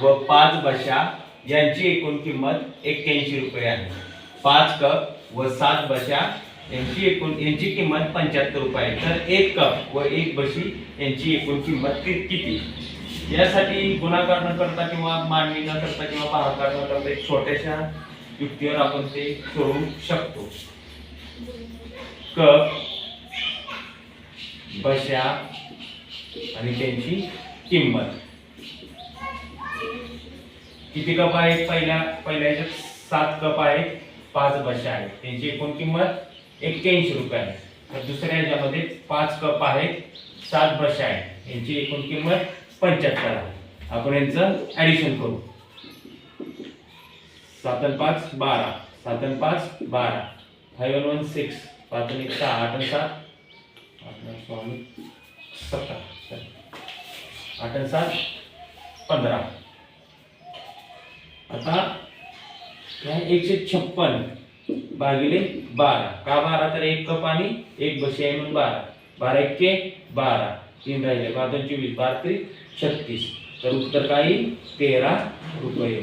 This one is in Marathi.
व 5 बशा यांची एकूण किंमत 81 रुपये आहे. 5 कप व 7 बशा यांची किंमत 75 रुपये आहे. तर 1 कप व 1 बशी यांची एकूण किंमत किती? यासाठी गुणाकार न करता किंवा मांडणी न करता किंवा भागाकार न करता एक छोट्याशा युक्तीवर आपण ते करू शकतो. कप, बशा आणि त्यांची किंमत. किती कप आहेत? पहिल्या याच्यात 7 कप आहेत, 5 बशा आहेत, त्यांची एकूण किंमत 81 रुपये आहे. तर दुसऱ्या याच्यामध्ये 5 कप आहेत, 7 बशा आहेत, यांची एकूण किंमत 75 आहे. आपण यांचं ऍडिशन करू. 7 आणि 5 12, 7 आणि 5 12, 5 and 1 6, 5 आणि 6, 8 आणि 7 17, 8 आणि 7 15. आता 156 भागिले 12. का 12? तर 1 कप आणि 1 बशी आहे म्हणून 12. 12 एक्के 12, 3 राहिले, 12 24, 12 36. तर उत्तर काय? 13 रुपये.